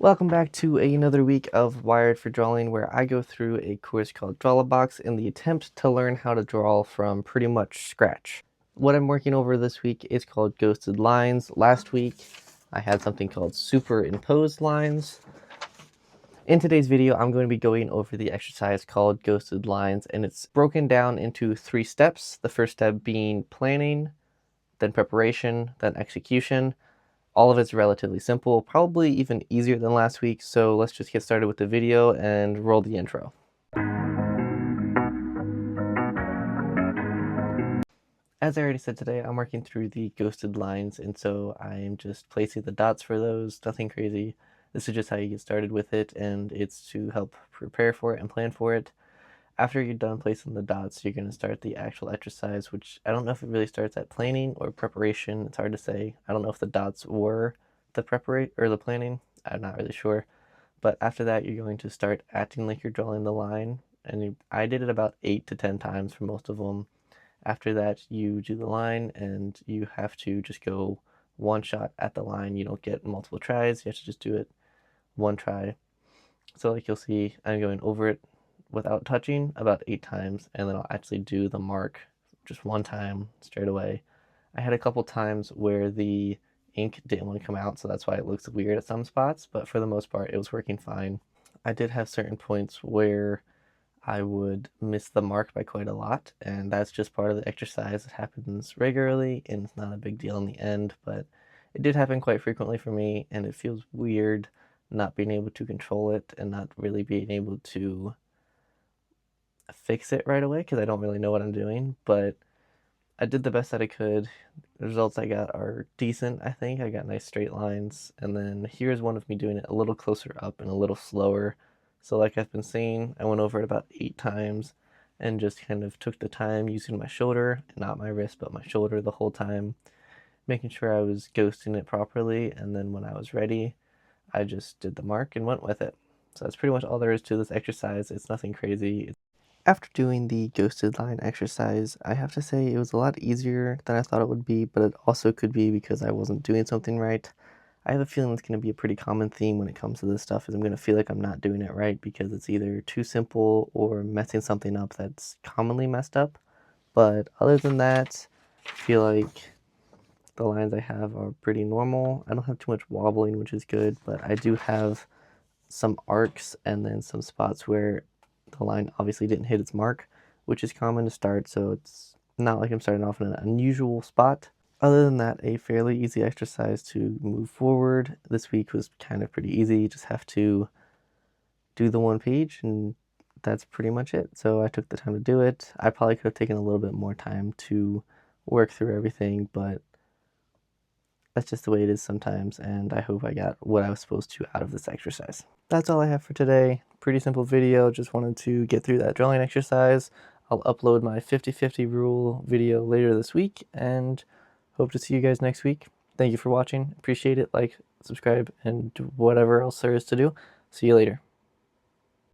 Welcome back to another week of Wired for Drawing, where I go through a course called Drawlabox in the attempt to learn how to draw from pretty much scratch. What I'm working over this week is called Ghosted Lines. Last week I had something called Superimposed Lines. In today's video, I'm going to be going over the exercise called Ghosted Lines, and it's broken down into 3 steps. The first step being planning, then preparation, then execution. All of it's relatively simple, probably even easier than last week, so let's just get started with the video and roll the intro. As I already said today, I'm working through the ghosted lines, and so I'm just placing the dots for those, nothing crazy. This is just how you get started with it, and it's to help prepare for it and plan for it. After you're done placing the dots, you're going to start the actual exercise, which I don't know if it really starts at planning or preparation. It's hard to say. I don't know if the dots were the preparation or the planning. I'm not really sure. But after that, you're going to start acting like you're drawing the line. And I did it about 8 to 10 times for most of them. After that, you do the line and you have to just go one shot at the line. You don't get multiple tries. You have to just do it one try. So like you'll see, I'm going over it without touching about 8 times, and then I'll actually do the mark just one time straight away. I had a couple times where the ink didn't want to come out, so that's why it looks weird at some spots, but for the most part it was working fine. I did have certain points where I would miss the mark by quite a lot, and that's just part of the exercise. It happens regularly and it's not a big deal in the end, but it did happen quite frequently for me, and it feels weird not being able to control it and not really being able to fix it right away because I don't really know what I'm doing, but I did the best that I could. The results I got are decent, I think. I got nice straight lines, and then here's one of me doing it a little closer up and a little slower. So like I've been saying, I went over it about 8 times and just kind of took the time using my shoulder, not my wrist, but my shoulder the whole time, making sure I was ghosting it properly, and then when I was ready, I just did the mark and went with it. So that's pretty much all there is to this exercise. It's nothing crazy. After doing the ghosted line exercise, I have to say it was a lot easier than I thought it would be, but it also could be because I wasn't doing something right. I have a feeling it's going to be a pretty common theme when it comes to this stuff, is I'm going to feel like I'm not doing it right because it's either too simple or messing something up that's commonly messed up. But other than that, I feel like the lines I have are pretty normal. I don't have too much wobbling, which is good, but I do have some arcs and then some spots where the line obviously didn't hit its mark, which is common to start, so it's not like I'm starting off in an unusual spot. Other than that, a fairly easy exercise to move forward. This week was kind of pretty easy. You just have to do the one page, and that's pretty much it. So I took the time to do it. I probably could have taken a little bit more time to work through everything, but that's just the way it is sometimes, and I hope I got what I was supposed to out of this exercise. That's all I have for today. Pretty simple video, just wanted to get through that drawing exercise. I'll upload my 50-50 rule video later this week, and hope to see you guys next week. Thank you for watching. Appreciate it. Like, subscribe, and whatever else there is to do. See you later.